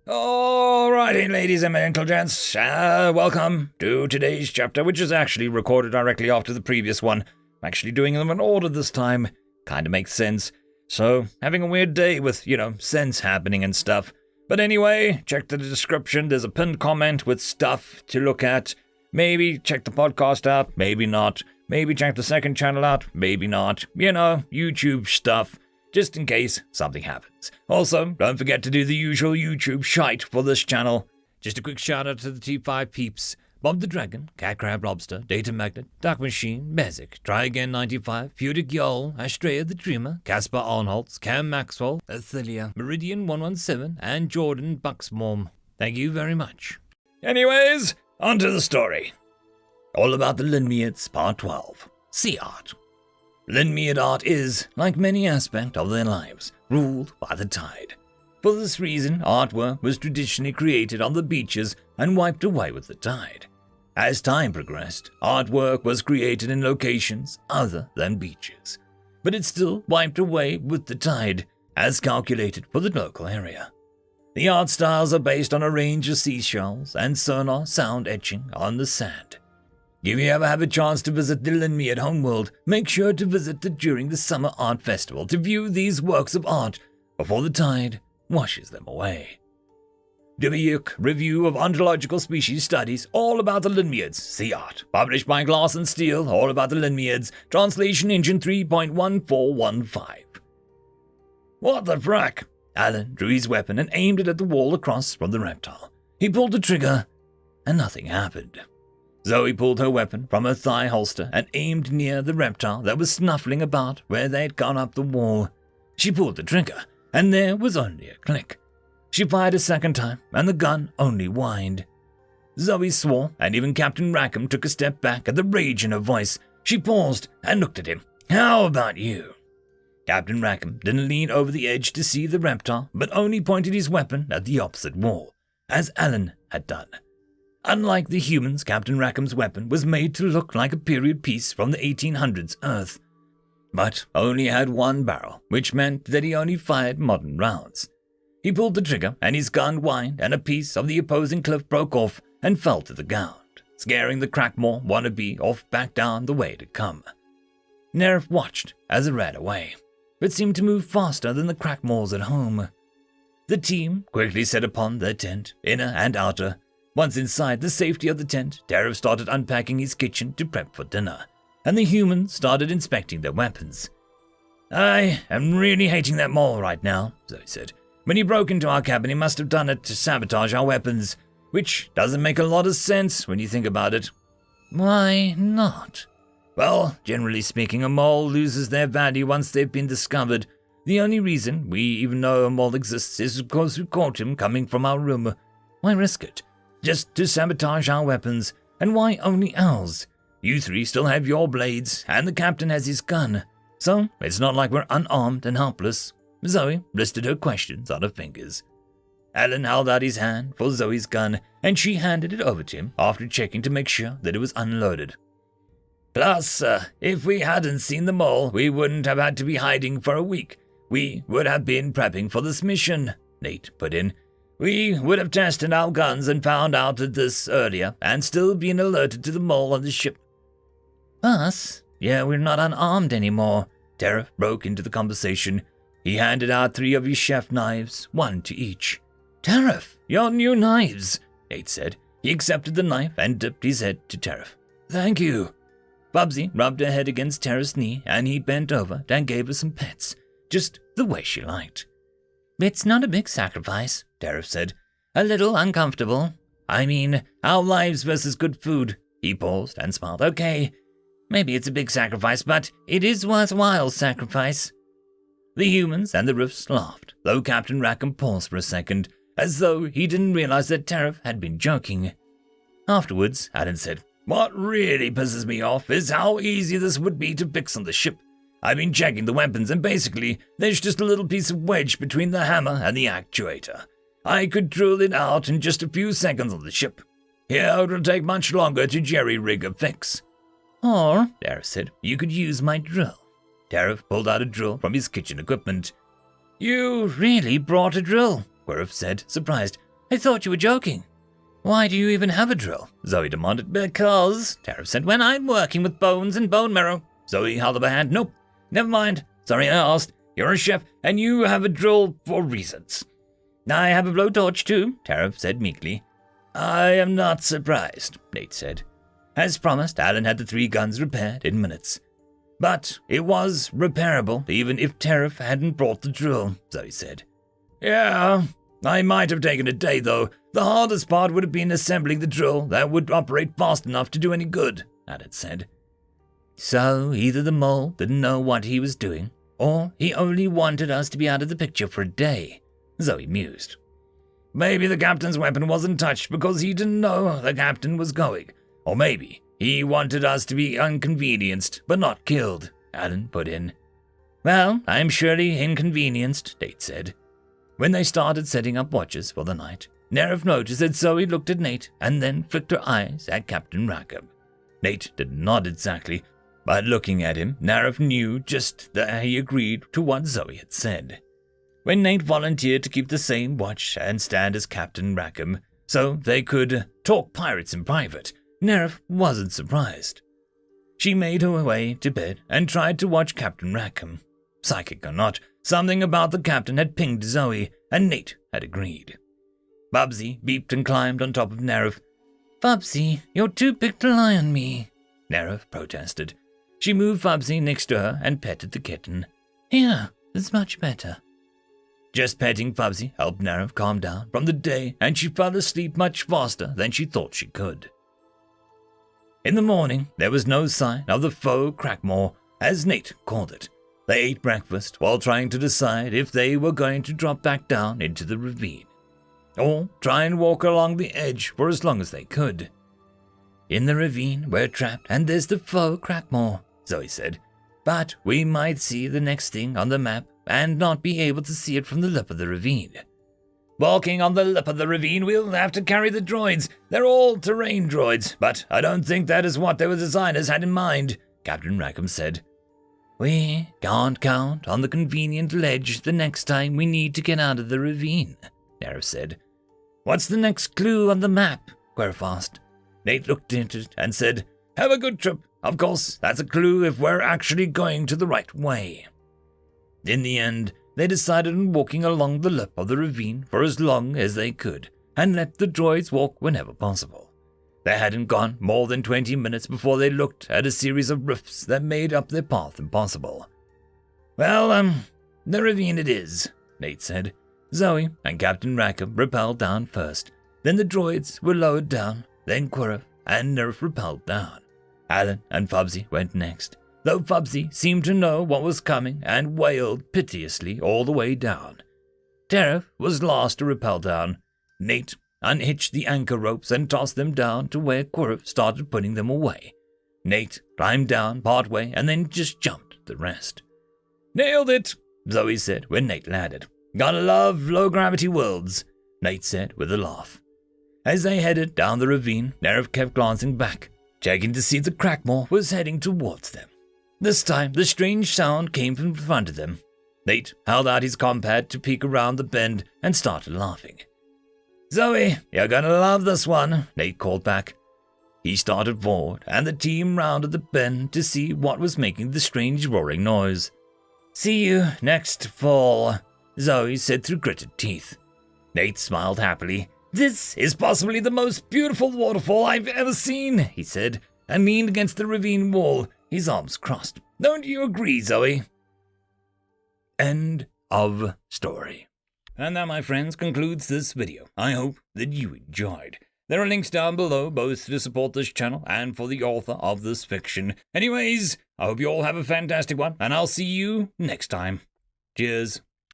Alrighty, ladies and gents, welcome to today's chapter, which is actually recorded directly after the previous one. I'm actually doing them in order this time. Kinda makes sense. So, having a weird day with, sense happening and stuff. But anyway, check the description, there's a pinned comment with stuff to look at. Maybe check the podcast out, maybe not. Maybe check the second channel out, maybe not. YouTube stuff. Just in case something happens. Also, don't forget to do the usual YouTube shite for this channel. Just a quick shout out to the T5 peeps. Bob the Dragon, Cat Crab Lobster, Data Magnet, Dark Machine, Bezic, Try Again 95, Fudic Yol, Astrea the Dreamer, Casper Arnholtz, Cam Maxwell, Ithilia, Meridian 117, and Jordan Bucksmorm. Thank you very much. Anyways, on to the story. All about the Lynae Part 12. Sea Art. Lynae art is, like many aspects of their lives, ruled by the tide. For this reason, artwork was traditionally created on the beaches and wiped away with the tide. As time progressed, artwork was created in locations other than beaches, but it still wiped away with the tide, as calculated for the local area. The art styles are based on a range of seashells and sonar sound etching on the sand. If you ever have a chance to visit the Lynae homeworld, make sure to visit during the Summer Art Festival to view these works of art before the tide washes them away. DoomSnek Review of Ontological Species Studies, all about the Lynae Sea Art, published by Glass and Steel, all about the Lynae, translation engine 3.1415. What the frack? Alan drew his weapon and aimed it at the wall across from the reptile. He pulled the trigger, and nothing happened. Zoe pulled her weapon from her thigh holster and aimed near the reptile that was snuffling about where they had gone up the wall. She pulled the trigger, and there was only a click. She fired a second time, and the gun only whined. Zoe swore, and even Captain Rackham took a step back at the rage in her voice. She paused and looked at him. How about you? Captain Rackham didn't lean over the edge to see the reptile, but only pointed his weapon at the opposite wall, as Alan had done. Unlike the humans, Captain Rackham's weapon was made to look like a period piece from the 1800s Earth, but only had one barrel, which meant that he only fired modern rounds. He pulled the trigger, and his gun whined, and a piece of the opposing cliff broke off and fell to the ground, scaring the Crackmore wannabe off back down the way it had come. Nerf watched as it ran away. It seemed to move faster than the Crackmores at home. The team quickly set upon their tent, inner and outer. Once inside the safety of the tent, Tariff started unpacking his kitchen to prep for dinner, and the humans started inspecting their weapons. I am really hating that mole right now, Zoe said. When he broke into our cabin, he must have done it to sabotage our weapons, which doesn't make a lot of sense when you think about it. Why not? Well, generally speaking, a mole loses their value once they've been discovered. The only reason we even know a mole exists is because we caught him coming from our room. Why risk it? Just to sabotage our weapons, and why only ours? You three still have your blades, and the captain has his gun, so it's not like we're unarmed and helpless. Zoe listed her questions on her fingers. Alan held out his hand for Zoe's gun, and she handed it over to him after checking to make sure that it was unloaded. Plus, if we hadn't seen the mole, we wouldn't have had to be hiding for a week. We would have been prepping for this mission, Nate put in. We would have tested our guns and found out this earlier, and still been alerted to the mole on the ship. Us? Yeah, we're not unarmed anymore. Tariff broke into the conversation. He handed out 3 of his chef knives, 1 to each. Tariff, your new knives, Nate said. He accepted the knife and dipped his head to Tariff. Thank you. Bubsy rubbed her head against Tariff's knee, and he bent over and gave her some pets, just the way she liked. It's not a big sacrifice, Tariff said. A little uncomfortable. I mean, our lives versus good food. He paused and smiled. Okay, maybe it's a big sacrifice, but it is worthwhile sacrifice. The humans and the Riffs laughed, though Captain Rackham paused for a second, as though he didn't realize that Tariff had been joking. Afterwards, Alan said, What really pisses me off is how easy this would be to fix on the ship. I've been checking the weapons, and basically, there's just a little piece of wedge between the hammer and the actuator. I could drill it out in just a few seconds on the ship. Here, it'll take much longer to jerry-rig a fix. Or, Tariff said, you could use my drill. Tariff pulled out a drill from his kitchen equipment. You really brought a drill, Quirf said, surprised. I thought you were joking. Why do you even have a drill? Zoe demanded. Because, Tariff said, when I'm working with bones and bone marrow. Zoe held up a hand. Nope, never mind. Sorry I asked. You're a chef, and you have a drill for reasons. I have a blowtorch too, Tariff said meekly. I am not surprised, Nate said. As promised, Alan had the 3 guns repaired in minutes. But it was repairable, even if Tariff hadn't brought the drill, Zoe said. Yeah, I might have taken a day, though. The hardest part would have been assembling the drill that would operate fast enough to do any good, Alan said. So either the mole didn't know what he was doing, or he only wanted us to be out of the picture for a day, Zoe mused. Maybe the captain's weapon wasn't touched because he didn't know the captain was going. Or maybe he wanted us to be inconvenienced, but not killed, Alan put in. Well, I'm surely inconvenienced, Nate said. When they started setting up watches for the night, Nerif noticed that Zoe looked at Nate and then flicked her eyes at Captain Rackham. Nate did not exactly, but looking at him, Nerif knew just that he agreed to what Zoe had said. When Nate volunteered to keep the same watch and stand as Captain Rackham, so they could talk pirates in private, Nerif wasn't surprised. She made her way to bed and tried to watch Captain Rackham. Psychic or not, something about the captain had pinged Zoe, and Nate had agreed. Bubsy beeped and climbed on top of Nerif. Bubsy, you're too big to lie on me, Nerif protested. She moved Bubsy next to her and petted the kitten. Here, it's much better. Just petting Bubsy helped Nerif calm down from the day, and she fell asleep much faster than she thought she could. In the morning, there was no sign of the faux Crackmore, as Nate called it. They ate breakfast while trying to decide if they were going to drop back down into the ravine, or try and walk along the edge for as long as they could. In the ravine, we're trapped, and there's the faux Crackmore, Zoe said. But we might see the next thing on the map and not be able to see it from the lip of the ravine. Walking on the lip of the ravine, we'll have to carry the droids. They're all terrain droids, but I don't think that is what their designers had in mind, Captain Rackham said. We can't count on the convenient ledge the next time we need to get out of the ravine, Nerif said. What's the next clue on the map? Quirf asked. Nate looked at it and said, Have a good trip. Of course, that's a clue if we're actually going to the right way. In the end, they decided on walking along the lip of the ravine for as long as they could, and let the droids walk whenever possible. They hadn't gone more than 20 minutes before they looked at a series of rifts that made up their path impossible. Well, the ravine it is, Nate said. Zoe and Captain Rackham rappelled down first. Then the droids were lowered down, then Quirf and Nerf rappelled down. Alan and Fubsy went next, though Fubsy seemed to know what was coming and wailed piteously all the way down. Tariff was last to rappel down. Nate unhitched the anchor ropes and tossed them down to where Quirf started putting them away. Nate climbed down partway and then just jumped the rest. Nailed it, Zoe said when Nate landed. Gotta love low-gravity worlds, Nate said with a laugh. As they headed down the ravine, Nerf kept glancing back, checking to see if the Crackmore was heading towards them. This time, the strange sound came from front of them. Nate held out his compad to peek around the bend and started laughing. Zoe, you're gonna love this one, Nate called back. He started forward, and the team rounded the bend to see what was making the strange roaring noise. See you next fall, Zoe said through gritted teeth. Nate smiled happily. This is possibly the most beautiful waterfall I've ever seen, he said, and leaned against the ravine wall, his arms crossed. Don't you agree, Zoe? End of story. And that, my friends, concludes this video. I hope that you enjoyed. There are links down below, both to support this channel and for the author of this fiction. Anyways, I hope you all have a fantastic one, and I'll see you next time. Cheers.